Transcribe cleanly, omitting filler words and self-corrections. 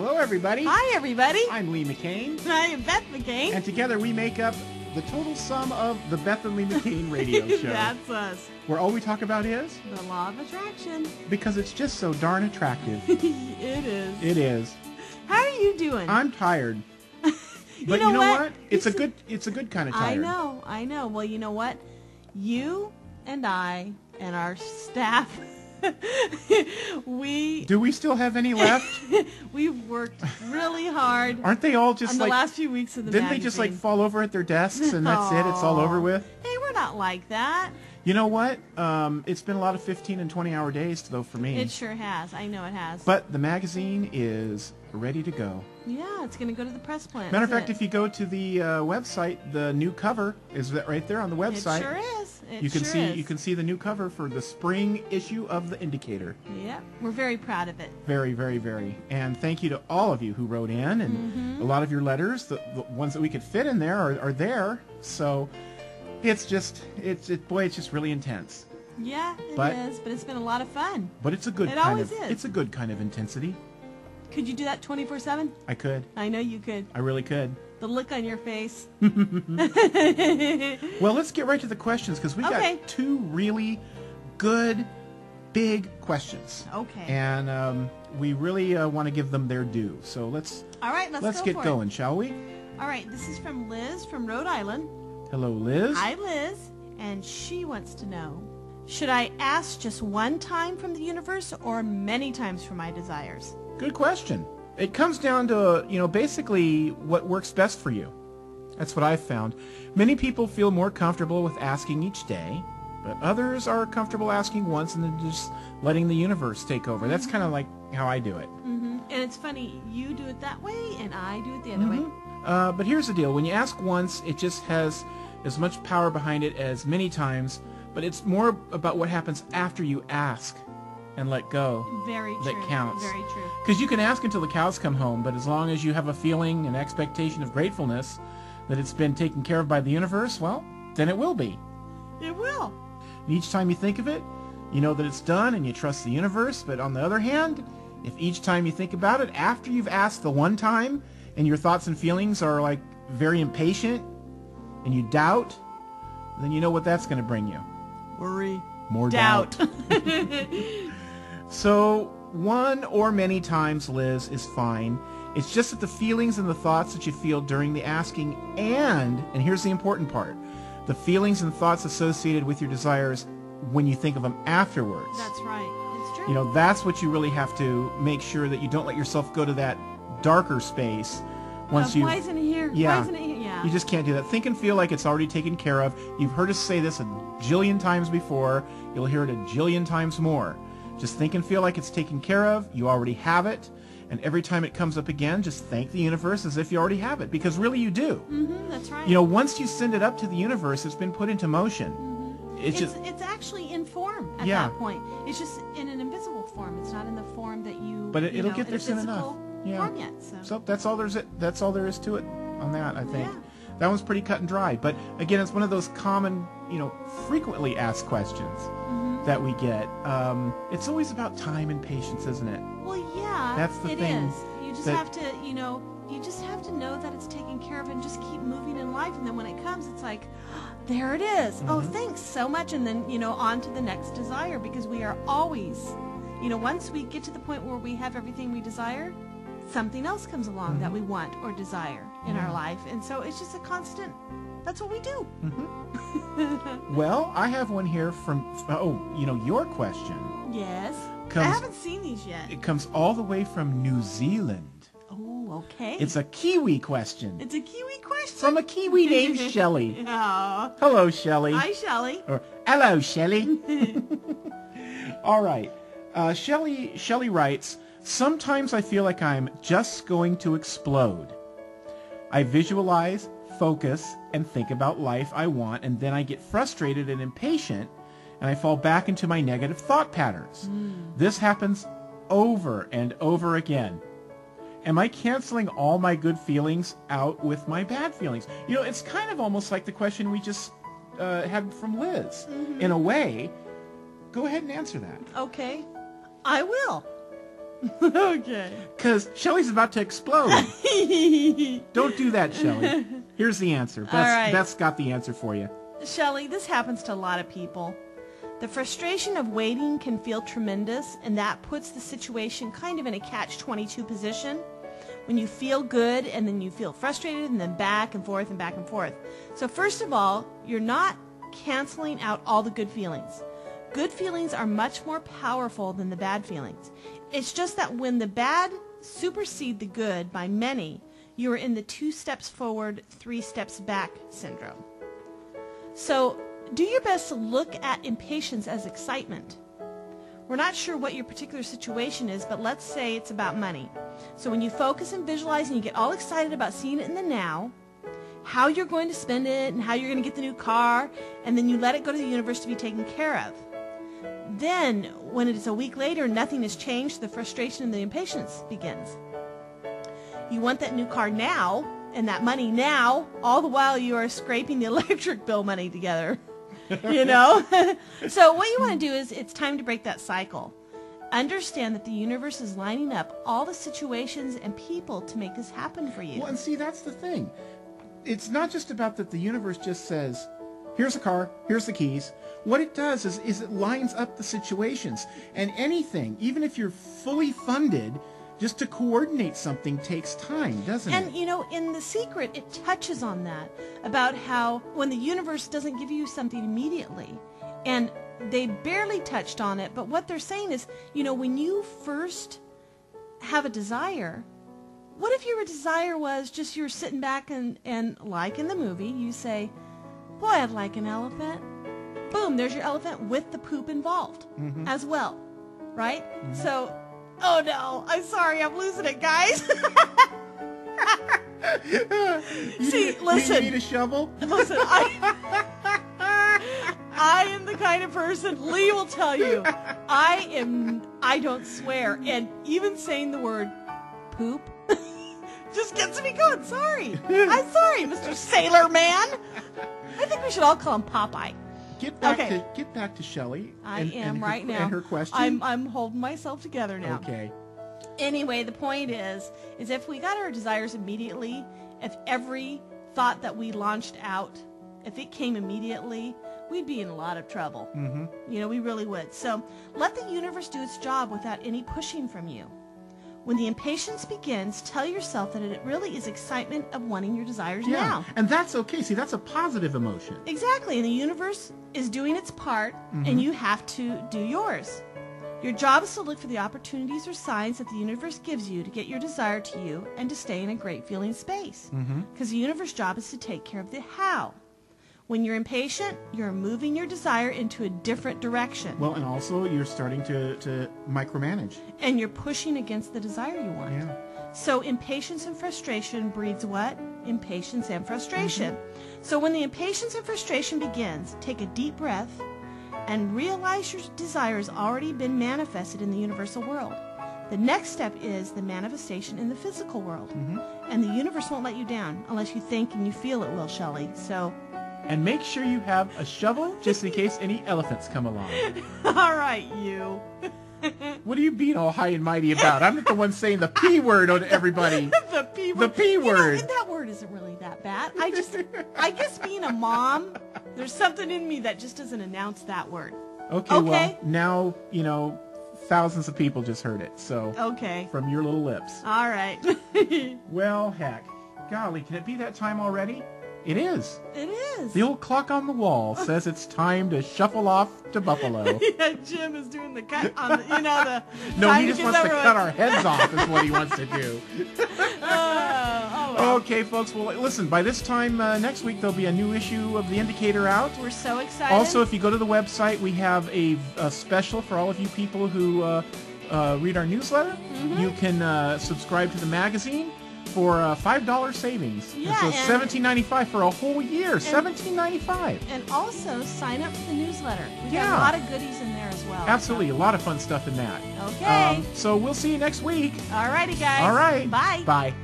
Hello, everybody. Hi, everybody. I'm Lee McCain. And I am Beth McCain. And together we make up the total sum of the Beth and Lee McCain radio show. That's us. Where all we talk about is? The law of attraction. Because it's just so darn attractive. It is. It is. How are you doing? I'm tired. But you know what? It's a good kind of tired. I know. Well, you know what? You and I and our staff, Do we still have any left? We've worked really hard. Aren't they all just on like the last few weeks of the Didn't magazine. they just like fall over at their desks and that's it? It's all over with? Hey, we're not like that. You know what? It's been a lot of 15 and 20-hour days, though, for me. It sure has. I know it has. But the magazine is ready to go. Yeah, it's going to go to the press plant. Matter of fact, if you go to the website, the new cover is right there on the website. It sure is. You can see the new cover for the spring issue of the Indicator. Yeah, we're very proud of it. Very, very, very. And thank you to all of you who wrote in, and a lot of your letters, the ones that we could fit in there, are there. So it's just really intense. Yeah, it is, but it's been a lot of fun. But it's a good It's a good kind of intensity. Could you do that 24/7? I could. I know you could. I really could. The look on your face. Well, let's get right to the questions because we got two really good, big questions. Okay. And we really want to give them their due. So let's get going, shall we? All right. This is from Liz from Rhode Island. Hello, Liz. Hi, Liz. And she wants to know, should I ask just one time from the universe or many times for my desires? Good question. It comes down to, basically what works best for you. That's what I've found. Many people feel more comfortable with asking each day, but others are comfortable asking once and then just letting the universe take over. That's kind of like how I do it. Mm-hmm. And it's funny, you do it that way and I do it the other way. But here's the deal. When you ask once, it just has as much power behind it as many times, but it's more about what happens after you ask and let go. Very true. That counts. Very true. Because you can ask until the cows come home, but as long as you have a feeling and expectation of gratefulness that it's been taken care of by the universe, well, then it will be. It will. And each time you think of it, you know that it's done and you trust the universe. But on the other hand, if each time you think about it, after you've asked the one time and your thoughts and feelings are like very impatient and you doubt, then you know what that's going to bring you. Worry. More doubt. So one or many times, Liz, is fine. It's just that the feelings and the thoughts that you feel during the asking and here's the important part, the feelings and thoughts associated with your desires when you think of them afterwards. That's right. It's true. That's what you really have to make sure that you don't let yourself go to that darker space once you... Why isn't it here? Yeah. Why isn't it here? Yeah. You just can't do that. Think and feel like it's already taken care of. You've heard us say this a jillion times before. You'll hear it a jillion times more. Just think and feel like it's taken care of. You already have it. And every time it comes up again, just thank the universe as if you already have it. Because really you do. Mm-hmm, that's right. Once you send it up to the universe, it's been put into motion. Mm-hmm. It's actually in form at that point. It's just in an invisible form. It's not in the form that you... But it'll get there soon enough. Form yet, so that's all there is to it on that, I think. Yeah. That one's pretty cut and dry. But again, it's one of those common, frequently asked questions that we get. It's always about time and patience, isn't it? Well, yeah, that's the thing. It is. You just have to, you just have to know that it's taken care of and just keep moving in life. And then when it comes, it's like, there it is. Oh, thanks so much. And then, on to the next desire, because we are always, once we get to the point where we have everything we desire, something else comes along that we want or desire in our life. And so it's just a constant, that's what we do. Well, I have one here from, your question. Yes. I haven't seen these yet. It comes all the way from New Zealand. Oh, okay. It's a Kiwi question. It's a Kiwi question? From a Kiwi named Shelley. Oh. Hello, Shelley. Hi, Shelley. Or, hello, Shelley. All right. Shelley writes, sometimes I feel like I'm just going to explode. I visualize, focus, and think about life I want, and then I get frustrated and impatient, and I fall back into my negative thought patterns. This happens over and over again. Am I canceling all my good feelings out with my bad feelings? It's kind of almost like the question we just had from Liz. In a way, go ahead and answer that. Okay. I will. Okay. Because Shelley's about to explode. Don't do that, Shelley. Here's the answer. Beth's got the answer for you. Shelley, this happens to a lot of people. The frustration of waiting can feel tremendous, and that puts the situation kind of in a catch-22 position. When you feel good, and then you feel frustrated, and then back and forth and back and forth. So first of all, you're not canceling out all the good feelings. Good feelings are much more powerful than the bad feelings. It's just that when the bad supersede the good by many, you are in the 2 steps forward, 3 steps back syndrome. So do your best to look at impatience as excitement. We're not sure what your particular situation is, but let's say it's about money. So when you focus and visualize and you get all excited about seeing it in the now, how you're going to spend it and how you're going to get the new car, and then you let it go to the universe to be taken care of. Then, when it is a week later and nothing has changed, the frustration and the impatience begins. You want that new car now, and that money now, all the while you are scraping the electric bill money together. You know? So what you want to do is, it's time to break that cycle. Understand that the universe is lining up all the situations and people to make this happen for you. Well, and see, that's the thing. It's not just about that the universe just says, here's a car, here's the keys. What it does is it lines up the situations. And anything, even if you're fully funded, just to coordinate something takes time, doesn't it? And, you know, in The Secret, it touches on that, about how when the universe doesn't give you something immediately, and they barely touched on it, but what they're saying is, you know, when you first have a desire, what if your desire was just you're sitting back and like in the movie, you say, boy, I'd like an elephant. Boom, there's your elephant with the poop involved as well, right? So, oh no, I'm sorry, I'm losing it, guys. Listen. You need a shovel? Listen, I am the kind of person, Lee will tell you, I don't swear, and even saying the word poop just gets me going. Sorry. I'm sorry, Mr. Sailor Man. I think we should all call him Popeye. Get back to Shelley. And her question. I'm holding myself together now. Okay. Anyway, the point is if we got our desires immediately, if every thought that we launched out, if it came immediately, we'd be in a lot of trouble. You know, we really would. So let the universe do its job without any pushing from you. When the impatience begins, tell yourself that it really is excitement of wanting your desires now. And that's okay. See, that's a positive emotion. Exactly. And the universe is doing its part, and you have to do yours. Your job is to look for the opportunities or signs that the universe gives you to get your desire to you and to stay in a great feeling space. Because the universe's job is to take care of the how. When you're impatient, you're moving your desire into a different direction. Well, and also you're starting to micromanage. And you're pushing against the desire you want. Yeah. So impatience and frustration breeds what? Impatience and frustration. So when the impatience and frustration begins, take a deep breath and realize your desire has already been manifested in the universal world. The next step is the manifestation in the physical world. And the universe won't let you down unless you think and you feel it will, Shelley. So... And make sure you have a shovel just in case any elephants come along. All right, you. What are you being all high and mighty about? I'm not the one saying the P word on everybody. The P word. The P word. You know, and that word isn't really that bad. I guess being a mom, there's something in me that just doesn't announce that word. Okay, well, now, you know, thousands of people just heard it. So, from your little lips. All right. Well, heck. Golly, can it be that time already? It is. It is. The old clock on the wall says it's time to shuffle off to Buffalo. Yeah, Jim is doing the cut on the, the... No, he just wants to cut our heads off is what he wants to do. Well. Okay, folks. Well, listen, by this time next week, there'll be a new issue of The Indicator out. We're so excited. Also, if you go to the website, we have a special for all of you people who read our newsletter. You can subscribe to the magazine for $5 savings. Yeah, and so $17.95 for a whole year. $17.95. And also sign up for the newsletter. We've got a lot of goodies in there as well. Absolutely. A lot of fun stuff in that. Okay. So we'll see you next week. All righty, guys. All right. Bye. Bye.